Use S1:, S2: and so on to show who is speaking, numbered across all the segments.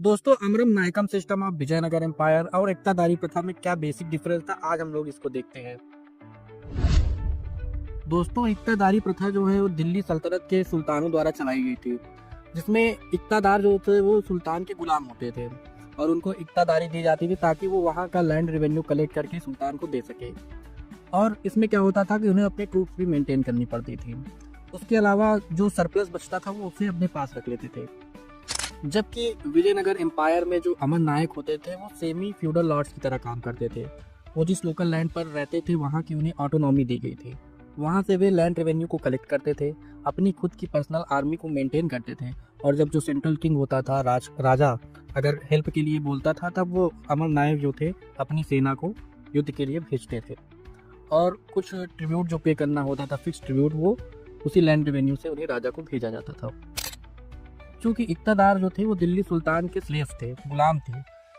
S1: दोस्तों, अमरम नायकम system of Vijayanagar empire और इक्तादारी प्रथा में क्या बेसिक डिफरेंस था, आज हम लोग इसको देखते हैं। दोस्तों, इक्तादारी प्रथा जो है वो दिल्ली सल्तनत के सुल्तानों द्वारा चलाई गई थी, जिसमें इक्तादार जो थे वो सुल्तान के गुलाम होते थे और उनको इक्तादारी दी जाती थी ताकि वो वहाँ का लैंड रेवेन्यू कलेक्ट करके सुल्तान को दे सके। और इसमें क्या होता था कि उन्हें अपनी ट्रूप्स भी मेंटेन करनी पड़ती थी। उसके अलावा जो सरप्लस बचता था वो उसे अपने पास रख लेते थे। जबकि विजयनगर एम्पायर में जो अमर नायक होते थे वो सेमी फ्यूडल लॉर्ड्स की तरह काम करते थे। वो जिस लोकल लैंड पर रहते थे वहाँ की उन्हें ऑटोनॉमी दी गई थी। वहाँ से वे लैंड रेवेन्यू को कलेक्ट करते थे, अपनी खुद की पर्सनल आर्मी को मेंटेन करते थे। और जब जो सेंट्रल किंग होता था, राजा अगर हेल्प के लिए बोलता था, तब वो अमर नायक जो थे अपनी सेना को युद्ध के लिए भेजते थे। और कुछ ट्रिब्यूट जो पे करना होता था, फिक्स ट्रिब्यूट, वो उसी लैंड रेवेन्यू से उन्हें राजा को भेजा जाता था। क्योंकि इक़्तादार जो थे वो दिल्ली सुल्तान के स्लेव थे, गुलाम थे,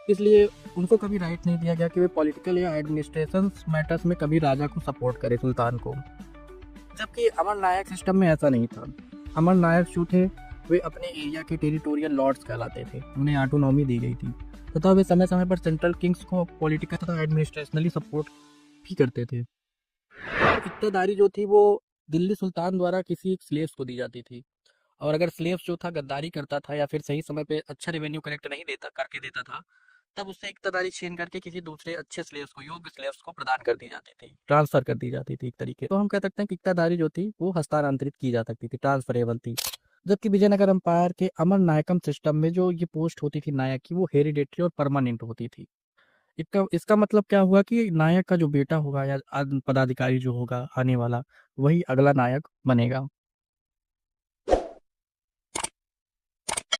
S1: इसलिए उनको कभी राइट नहीं दिया गया कि वे पॉलिटिकल या एडमिनिस्ट्रेशन मैटर्स में कभी राजा को सपोर्ट करे, सुल्तान को। जबकि अमर नायक सिस्टम में ऐसा नहीं था। अमर नायक जो थे वे अपने एरिया के टेरिटोरियल लॉर्ड्स कहलाते थे, उन्हें ऑटोनॉमी दी गई थी तथा वे समय समय पर सेंट्रल किंग्स को पॉलिटिकल तथा एडमिनिस्ट्रेशनली सपोर्ट भी करते थे। इक़्तादारी जो थी वो दिल्ली सुल्तान द्वारा किसी एक स्लेव्स को दी जाती थी। और अगर स्लेव्स जो था गद्दारी करता था या फिर सही समय पे अच्छा रेवेन्यू कलेक्ट नहीं देता करके देता था, तब उससे इक़्तादारी छीन करके किसी दूसरे अच्छे स्लेव्स को, योग्य स्लेव्स को प्रदान कर दी जाती थी, ट्रांसफर कर दी जाती थी एक तरीके। तो हम कह सकते हैं कि इक़्तादारी जो थी वो हस्तांतरित की जा सकती थी, ट्रांसफरेबल थी। जबकि विजयनगर एम्पायर के अमर नायकम सिस्टम में जो ये पोस्ट होती थी नायक की, वो हेरिडेटरी और परमानेंट होती थी। इसका इसका मतलब क्या हुआ कि नायक का जो बेटा होगा या पदाधिकारी जो होगा आने वाला, वही अगला नायक बनेगा।